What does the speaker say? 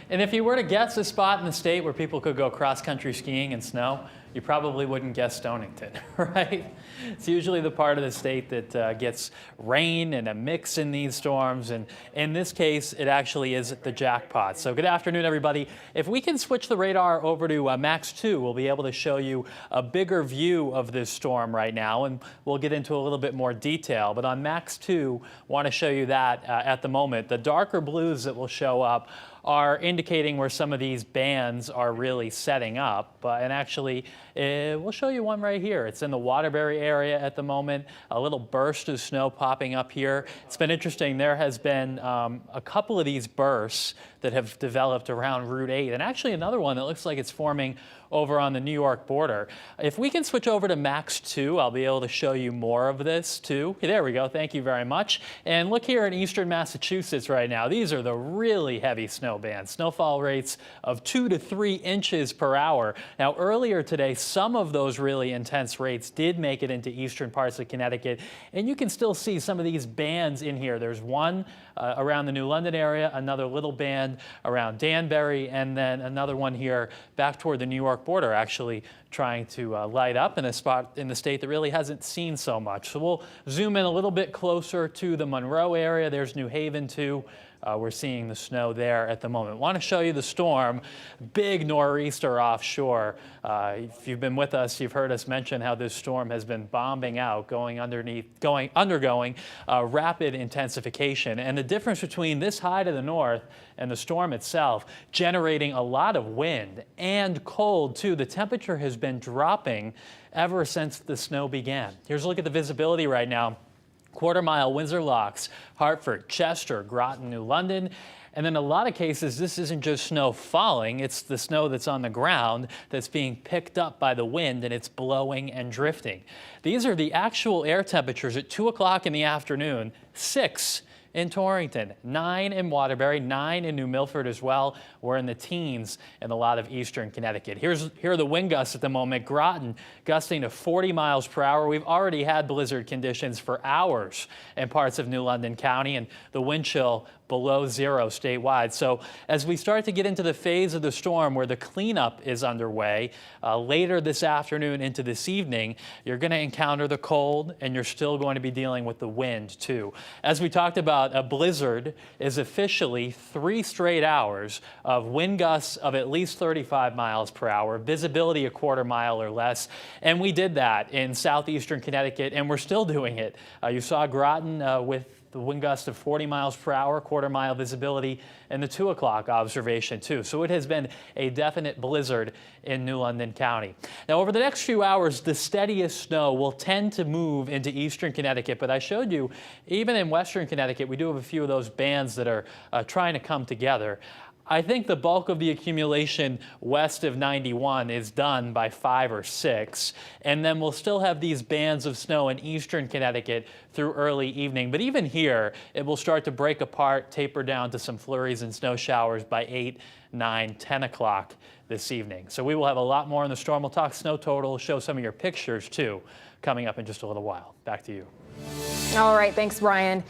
And if you were to guess a spot in the state where people could go cross-country skiing in snow, you probably wouldn't guess Stonington, right? It's usually the part of the state that gets rain and a mix in these storms, and in this case, it actually is the jackpot. So good afternoon, everybody. If we can switch the radar over to Max 2, we'll be able to show you a bigger view of this storm right now, and we'll get into a little bit more detail. But on Max 2, want to show you that at the moment. The darker blues that will show up are indicating where some of these bands are really setting up. And actually, we'll show you one right here. It's in the Waterbury area at the moment. A little burst of snow popping up here. It's been interesting. There has been a couple of these bursts that have developed around Route 8, and actually another one that looks like it's forming over on the New York border. If we can switch over to Max 2, I'll be able to show you more of this too. There we go. Thank you very much. And look here in eastern Massachusetts right now. These are the really heavy snow bands. Snowfall rates of 2 to 3 inches per hour. Now earlier today, some of those really intense rates did make it into eastern parts of Connecticut, and you can still see some of these bands in here. There's one around the New London area, another little band around Danbury, and then another one here back toward the New York border, actually trying to light up in a spot in the state that really hasn't seen so much. So we'll zoom in a little bit closer to the Monroe area. There's New Haven too. We're seeing the snow there at the moment. Want to show you the storm. Big nor'easter offshore. If you've been with us, you've heard us mention how this storm has been bombing out, undergoing rapid intensification. And the difference between this high to the north and the storm itself, generating a lot of wind and cold too. The temperature has been dropping ever since the snow began. Here's a look at the visibility right now. Quarter-mile Windsor Locks, Hartford, Chester, Groton, New London. And in a lot of cases, this isn't just snow falling, it's the snow that's on the ground that's being picked up by the wind, and it's blowing and drifting. These are the actual air temperatures at 2 o'clock in the afternoon, 6 in Torrington, 9 in Waterbury, 9 in New Milford as well. We're in the teens in a lot of eastern Connecticut. Here are the wind gusts at the moment. Groton gusting to 40 miles per hour. We've already had blizzard conditions for hours in parts of New London County, and the wind chill below zero statewide. So as we start to get into the phase of the storm where the cleanup is underway, later this afternoon into this evening, you're going to encounter the cold, and you're still going to be dealing with the wind too. As we talked about, a blizzard is officially 3 straight hours of wind gusts of at least 35 miles per hour, visibility a quarter mile or less. And we did that in southeastern Connecticut, and we're still doing it. You saw Groton with the wind gust of 40 miles per hour, quarter-mile visibility, and the 2 o'clock observation too. So it has been a definite blizzard in New London County. Now over the next few hours, the steadiest snow will tend to move into eastern Connecticut, but I showed you even in western Connecticut, we do have a few of those bands that are trying to come together. I think the bulk of the accumulation west of 91 is done by 5 or 6, and then we'll still have these bands of snow in eastern Connecticut through early evening. But even here, it will start to break apart, taper down to some flurries and snow showers by 8, 9, 10 o'clock this evening. So we will have a lot more on the storm. We'll talk snow total, show some of your pictures too, coming up in just a little while. Back to you. All right, thanks, Brian.